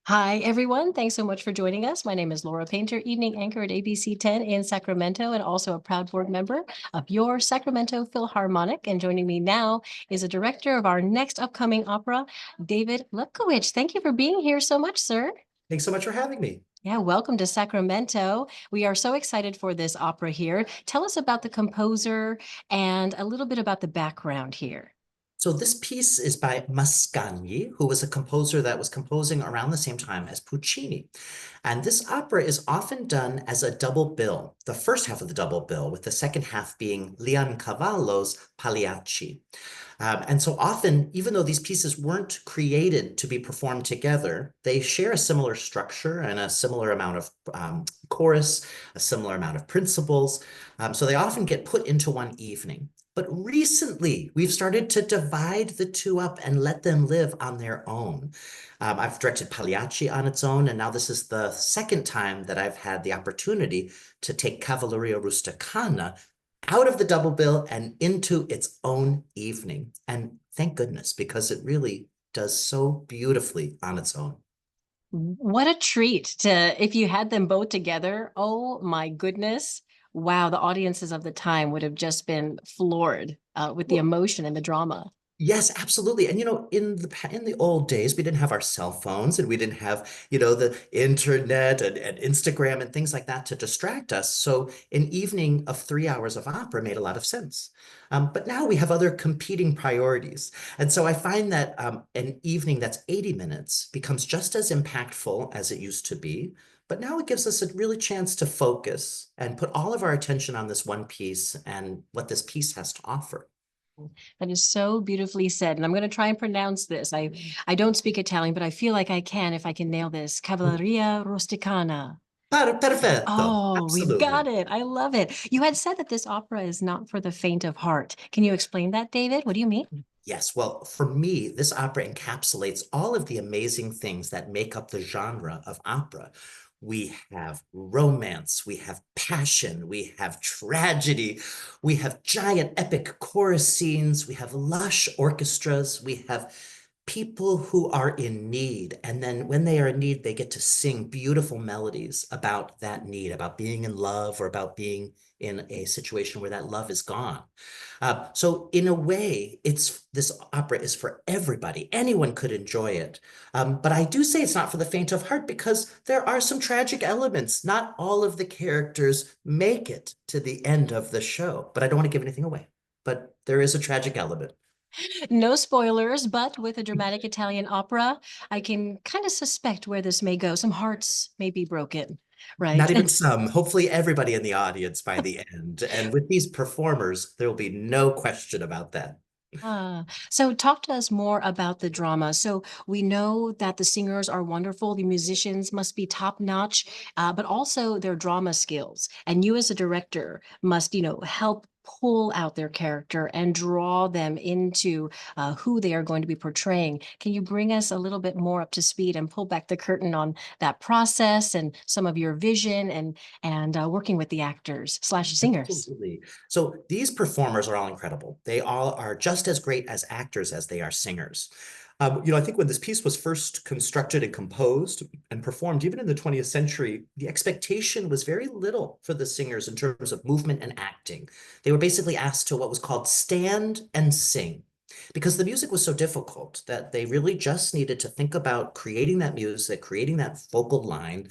Hi, everyone. Thanks so much for joining us. My name is Lora Painter, evening anchor at ABC 10 in Sacramento, and also a proud board member of your Sacramento Philharmonic. And joining me now is a director of our next upcoming opera, David Lefkowich. Thank you for being here so much, sir. Thanks so much for having me. Yeah, welcome to Sacramento. We are so excited for this opera here. Tell us about the composer and a little bit about the background here. So this piece is by Mascagni, who was a composer that was composing around the same time as Puccini. And this opera is often done as a double bill, the first half of the double bill, with the second half being Leoncavallo's Pagliacci. And so often, even though these pieces weren't created to be performed together, they share a similar structure and a similar amount of chorus, a similar amount of principles. So they often get put into one evening. But recently, we've started to divide the two up and let them live on their own. I've directed Pagliacci on its own, and now this is the second time that I've had the opportunity to take Cavalleria Rusticana out of the double bill and into its own evening. And thank goodness, because it really does so beautifully on its own. What a treat to if you had them both together. Oh my goodness. Wow, the audiences of the time would have just been floored with the Well, emotion and the drama. yes, absolutely. And in the old days, we didn't have our cell phones and we didn't have, the internet and Instagram and things like that to distract us. So an evening of 3 hours of opera made a lot of sense. But now we have other competing priorities. And so I find that an evening that's 80 minutes becomes just as impactful as it used to be. But now it gives us a really chance to focus and put all of our attention on this one piece and what this piece has to offer. That is so beautifully said. And I'm going to try and pronounce this. I don't speak Italian, but I feel like I can if I can nail this. Cavalleria Rusticana. Perfetto. Oh, we've Absolutely. got it. I love it. You had said that this opera is not for the faint of heart. Can you explain that, David? What do you mean? Yes, well, for me, this opera encapsulates all of the amazing things that make up the genre of opera. We have romance, we have passion, we have tragedy, we have giant epic chorus scenes, we have lush orchestras, we have people who are in need. And then when they are in need, they get to sing beautiful melodies about that need, about being in love or about being in a situation where that love is gone. So in a way, this opera is for everybody. Anyone could enjoy it. But I do say it's not for the faint of heart because there are some tragic elements. Not all of the characters make it to the end of the show, but I don't want to give anything away. But there is a tragic element. No spoilers, but with a dramatic Italian opera, I can kind of suspect where this may go. Some hearts may be broken, right? Not even some, hopefully everybody in the audience by the end. And with these performers, there will be no question about that. So talk to us more about the drama. So we know that the singers are wonderful, the musicians must be top notch, but also their drama skills. And you as a director must, help pull out their character and draw them into who they are going to be portraying. Can you bring us a little bit more up to speed and pull back the curtain on that process and some of your vision and working with the actors slash singers? Absolutely. So these performers are all incredible. They all are just as great as actors as they are singers. I think when this piece was first constructed and composed and performed, even in the 20th century, the expectation was very little for the singers in terms of movement and acting. They were basically asked to what was called stand and sing because the music was so difficult that they really just needed to think about creating that music, creating that vocal line,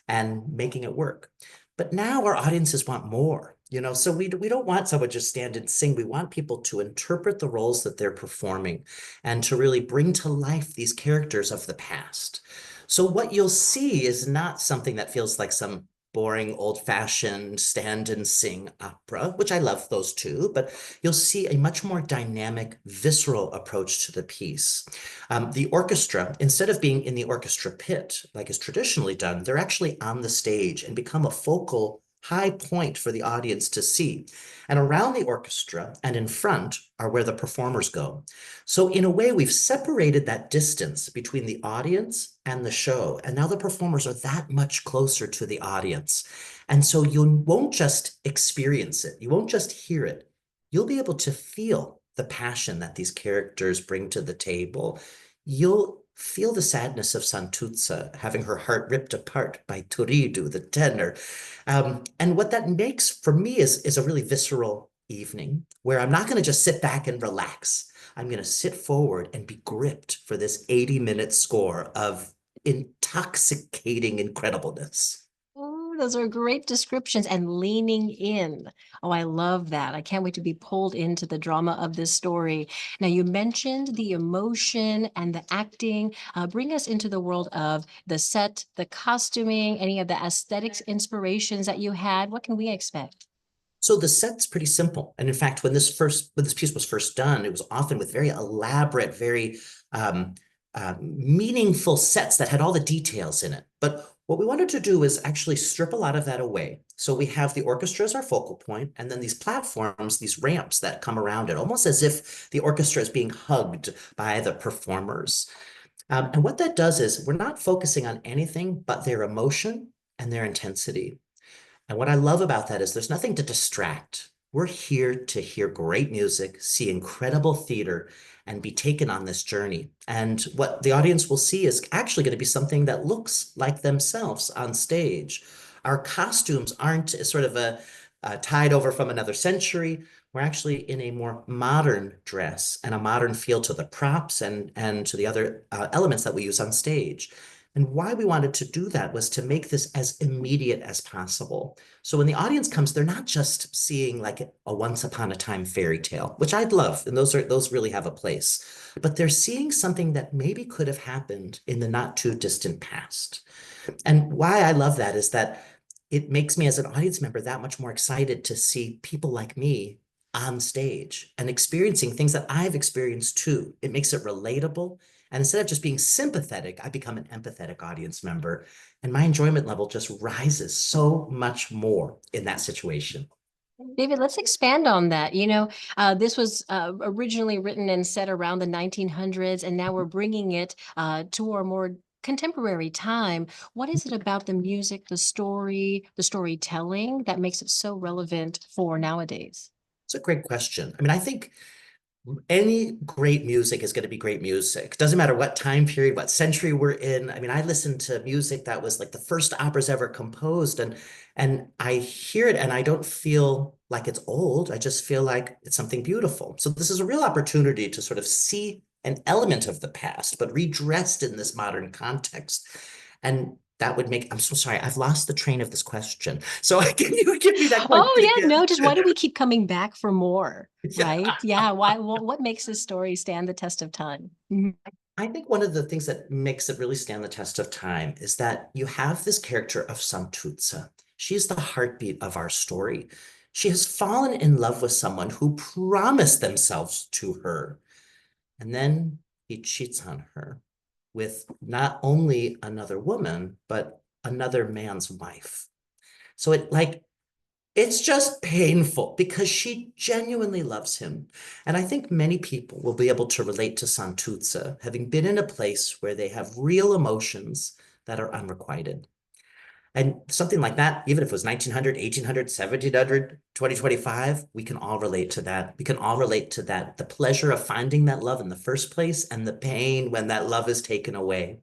and making it work. But now our audiences want more, so we don't want someone just stand and sing. We want people to interpret the roles that they're performing and to really bring to life these characters of the past. So what you'll see is not something that feels like some boring, old-fashioned stand and sing opera, which I love those too, but you'll see a much more dynamic, visceral approach to the piece. The orchestra, instead of being in the orchestra pit, like is traditionally done, they're actually on the stage and become a focal high point for the audience to see. And around the orchestra and in front are where the performers go. So in a way, we've separated that distance between the audience and the show. And now the performers are that much closer to the audience. And so you won't just experience it. You won't just hear it. You'll be able to feel the passion that these characters bring to the table. You'll feel the sadness of Santuzza having her heart ripped apart by Turidu, the tenor. And what that makes for me is a really visceral evening where I'm not going to just sit back and relax. I'm going to sit forward and be gripped for this 80-minute score of intoxicating incredibleness. Oh, those are great descriptions and leaning in. Oh, I love that. I can't wait to be pulled into the drama of this story. Now, you mentioned the emotion and the acting. Bring us into the world of the set, the costuming, any of the aesthetics inspirations that you had. What can we expect? So the set's pretty simple. And in fact, when this piece was first done, it was often with very elaborate, very um, meaningful sets that had all the details in it. But what we wanted to do is actually strip a lot of that away. So we have the orchestra as our focal point, and then these platforms, these ramps that come around it, almost as if the orchestra is being hugged by the performers. And what that does is we're not focusing on anything but their emotion and their intensity. And what I love about that is there's nothing to distract. We're here to hear great music, see incredible theater, and be taken on this journey. And what the audience will see is actually going to be something that looks like themselves on stage. Our costumes aren't sort of a tied over from another century. We're actually in a more modern dress and a modern feel to the props and to the other elements that we use on stage. And why we wanted to do that was to make this as immediate as possible. So when the audience comes, they're not just seeing like a once upon a time fairy tale, which I'd love, and those really have a place, but they're seeing something that maybe could have happened in the not too distant past. And why I love that is that it makes me as an audience member that much more excited to see people like me on stage and experiencing things that I've experienced too. It makes it relatable. And instead of just being sympathetic, I become an empathetic audience member. And my enjoyment level just rises so much more in that situation. David, let's expand on that. This was originally written and set around the 1900s, and now we're bringing it to our more contemporary time. What is it about the music, the story, the storytelling that makes it so relevant for nowadays? It's a great question. I mean, I think any great music is going to be great music. Doesn't matter what time period, what century we're in. I mean, I listen to music that was like the first operas ever composed, and I hear it and I don't feel like it's old. I just feel like it's something beautiful. So this is a real opportunity to sort of see an element of the past, but redressed in this modern context. And that would make, I'm so sorry, I've lost the train of this question. So can you give me that question Oh, yeah, again? no, just why do we keep coming back for more, Yeah. right? Yeah, why, what makes this story stand the test of time? Mhm. I think one of the things that makes it really stand the test of time is that you have this character of Santuzza. She's the heartbeat of our story. She has fallen in love with someone who promised themselves to her, and then he cheats on her with not only another woman, but another man's wife. So it's just painful because she genuinely loves him. And I think many people will be able to relate to Santuzza, having been in a place where they have real emotions that are unrequited. And something like that, even if it was 1900, 1800, 1700, 2025, we can all relate to that. We can all relate to that, the pleasure of finding that love in the first place and the pain when that love is taken away.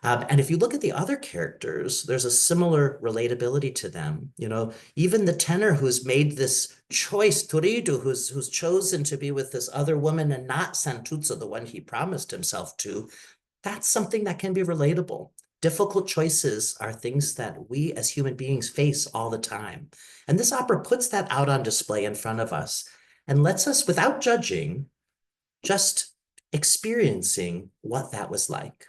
And if you look at the other characters, there's a similar relatability to them. You know, even the tenor who's made this choice, Turidu, who's chosen to be with this other woman and not Santuzza, the one he promised himself to, that's something that can be relatable. Difficult choices are things that we as human beings face all the time. And this opera puts that out on display in front of us and lets us, without judging, just experiencing what that was like.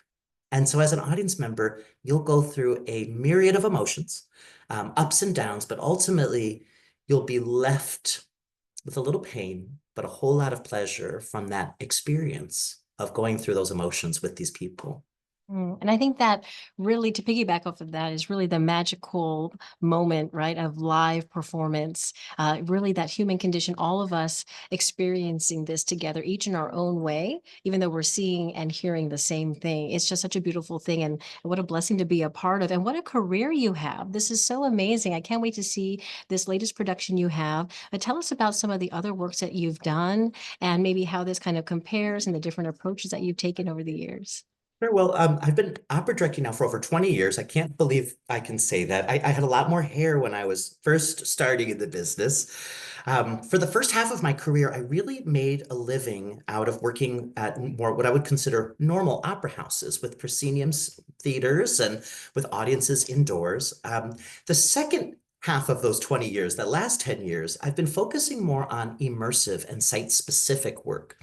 And so, as an audience member, you'll go through a myriad of emotions, ups and downs, but ultimately, you'll be left with a little pain, but a whole lot of pleasure from that experience of going through those emotions with these people. And I think that really, to piggyback off of that, is really the magical moment, right, of live performance. Really, that human condition, all of us experiencing this together, each in our own way, even though we're seeing and hearing the same thing. It's just such a beautiful thing, and what a blessing to be a part of. And what a career you have. This is so amazing. I can't wait to see this latest production you have. But tell us about some of the other works that you've done and maybe how this kind of compares and the different approaches that you've taken over the years. Sure. Well, I've been opera directing now for over 20 years. I can't believe I can say that. I had a lot more hair when I was first starting in the business. For the first half of my career, I really made a living out of working at more what I would consider normal opera houses with proscenium theaters and with audiences indoors. The second half of those 20 years, that last 10 years, I've been focusing more on immersive and site-specific work.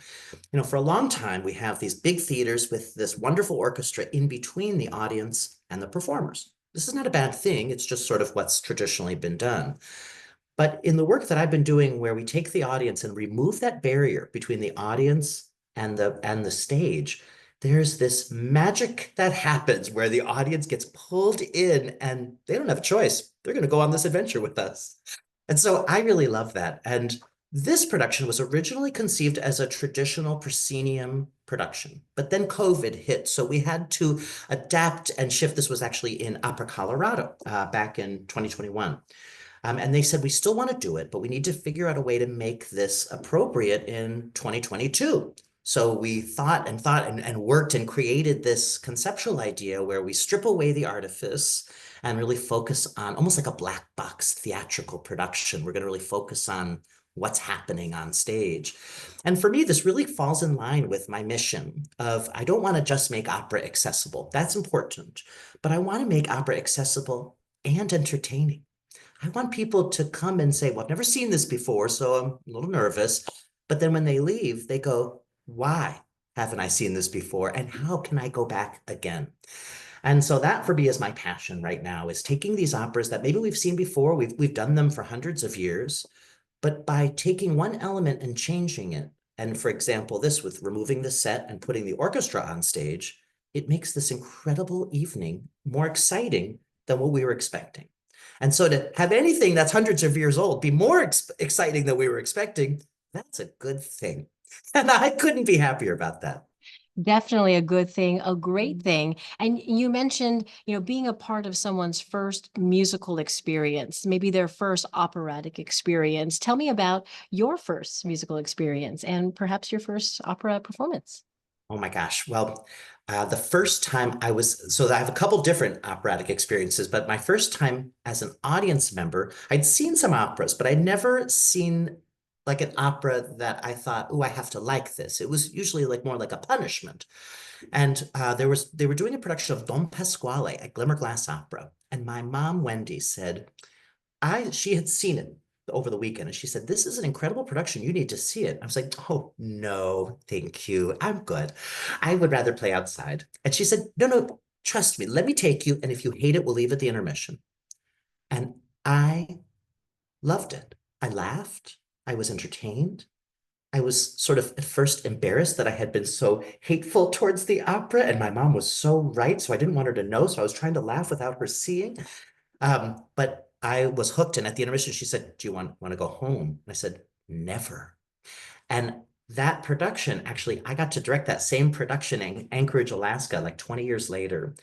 For a long time, we have these big theaters with this wonderful orchestra in between the audience and the performers. This is not a bad thing. It's just sort of what's traditionally been done. But in the work that I've been doing, where we take the audience and remove that barrier between the audience and the stage, there's this magic that happens where the audience gets pulled in and they don't have a choice. They're going to go on this adventure with us. And so I really love that. And this production was originally conceived as a traditional proscenium production, but then COVID hit. So we had to adapt and shift. This was actually in Opera Colorado back in 2021. And they said, we still want to do it, but we need to figure out a way to make this appropriate in 2022. So we thought and worked and created this conceptual idea where we strip away the artifice and really focus on almost like a black box theatrical production. We're going to really focus on what's happening on stage. And for me, this really falls in line with my mission of I don't want to just make opera accessible. That's important, but I want to make opera accessible and entertaining. I want people to come and say, well, I've never seen this before, so I'm a little nervous. But then when they leave, they go, why haven't I seen this before? And how can I go back again? And so that for me is my passion right now, is taking these operas that maybe we've seen before, we've done them for hundreds of years, but by taking one element and changing it, and for example, this with removing the set and putting the orchestra on stage, it makes this incredible evening more exciting than what we were expecting. And so to have anything that's hundreds of years old be more exciting than we were expecting, that's a good thing. And I couldn't be happier about that. Definitely a good thing, a great thing. And you mentioned, being a part of someone's first musical experience, maybe their first operatic experience. Tell me about your first musical experience and perhaps your first opera performance. Oh my gosh. Well, the first time so I have a couple different operatic experiences, but my first time as an audience member, I'd seen some operas, but I'd never seen like an opera that I thought, oh, I have to like this. It was usually like more like a punishment. And they were doing a production of Don Pasquale at Glimmerglass Opera. And my mom, Wendy, said, she had seen it over the weekend and she said, this is an incredible production. You need to see it. I was like, oh, no, thank you. I'm good. I would rather play outside. And she said, no, no, trust me. Let me take you. And if you hate it, we'll leave at the intermission. And I loved it. I laughed. I was entertained. I was sort of at first embarrassed that I had been so hateful towards the opera, and my mom was so right. So I didn't want her to know. So I was trying to laugh without her seeing. But I was hooked. And at the intermission, she said, do you want to go home? And I said, never. And that production, actually, I got to direct that same production in Anchorage, Alaska, like 20 years later.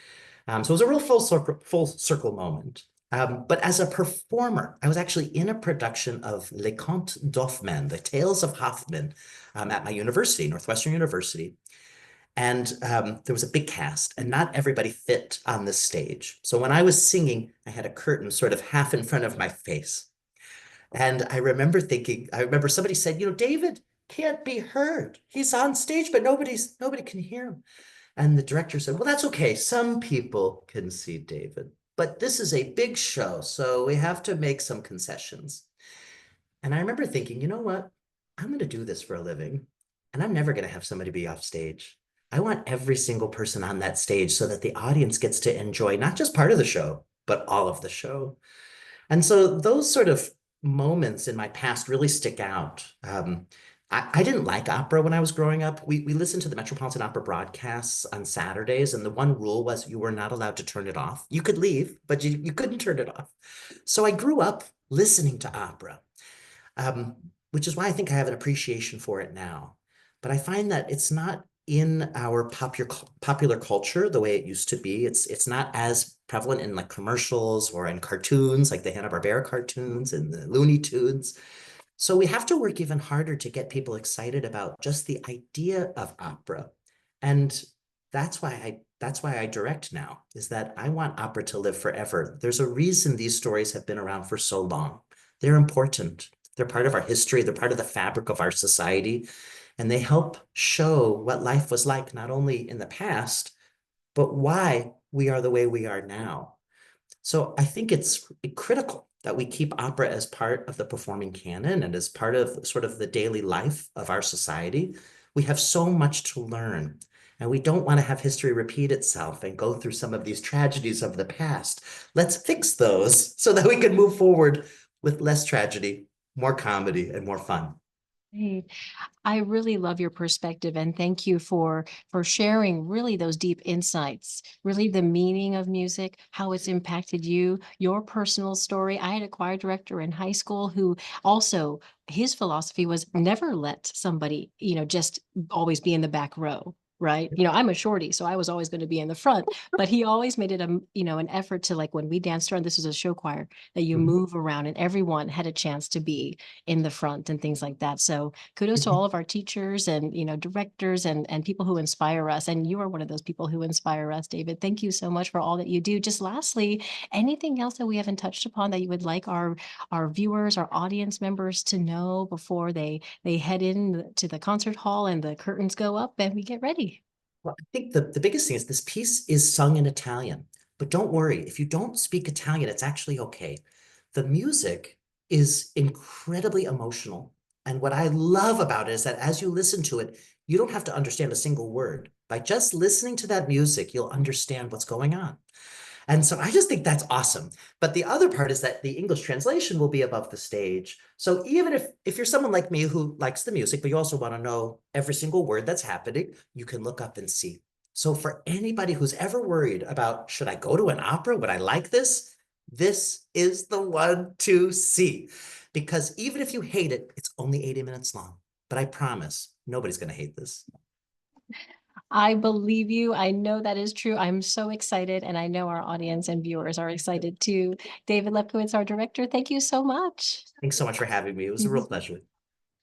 So it was a real full circle moment. But as a performer, I was actually in a production of Les Contes d'Hoffmann, The Tales of Hoffmann, at my university, Northwestern University. And there was a big cast, and not everybody fit on the stage. So when I was singing, I had a curtain sort of half in front of my face. And I remember somebody said, David can't be heard. He's on stage, but nobody can hear him. And the director said, well, that's okay. Some people can see David, but this is a big show, so we have to make some concessions. And I remember thinking, you know what? I'm going to do this for a living, and I'm never going to have somebody be off stage. I want every single person on that stage so that the audience gets to enjoy not just part of the show, but all of the show. And so those sort of moments in my past really stick out. I didn't like opera when I was growing up. We listened to the Metropolitan Opera broadcasts on Saturdays, and the one rule was you were not allowed to turn it off. You could leave, but you couldn't turn it off. So I grew up listening to opera, um, which is why I think I have an appreciation for it now. But I find that it's not in our popular culture the way it used to be. It's not as prevalent in like commercials or in cartoons, like the Hanna-Barbera cartoons and the Looney Tunes. So we have to work even harder to get people excited about just the idea of opera. And that's why I direct now, is that I want opera to live forever. There's a reason these stories have been around for so long. They're important. They're part of our history. They're part of the fabric of our society, and they help show what life was like, not only in the past, but why we are the way we are now. So I think it's critical that we keep opera as part of the performing canon and as part of sort of the daily life of our society. We have so much to learn, and we don't want to have history repeat itself and go through some of these tragedies of the past. Let's fix those so that we can move forward with less tragedy, more comedy, and more fun. Right. I really love your perspective, and thank you for sharing really those deep insights, really the meaning of music, how it's impacted you, your personal story. I had a choir director in high school who also his philosophy was never let somebody, just always be in the back row. Right. I'm a shorty, so I was always going to be in the front, but he always made it an effort to, like, when we danced around, this was a show choir, that you Mhm, move around and everyone had a chance to be in the front and things like that. So kudos to mhm. all of our teachers and directors and people who inspire us, and you are one of those people who inspire us, David. Thank you so much for all that you do. Just lastly, anything else that we haven't touched upon that you would like our viewers, our audience members to know before they head in to the concert hall and the curtains go up and we get ready? Well, I think the biggest thing is this piece is sung in Italian, but don't worry, if you don't speak Italian, it's actually okay. The music is incredibly emotional. And what I love about it is that as you listen to it, you don't have to understand a single word. By just listening to that music, you'll understand what's going on. And so I just think that's awesome. But the other part is that the English translation will be above the stage. So even if you're someone like me who likes the music, but you also want to know every single word that's happening, you can look up and see. So for anybody who's ever worried about, should I go to an opera? Would I like this? This is the one to see. Because even if you hate it, it's only 80 minutes long. But I promise nobody's going to hate this. I believe you. I know that is true. I'm so excited, and I know our audience and viewers are excited too. David Lefkowitz, our director, thank you so much. Thanks so much for having me. It was a real pleasure.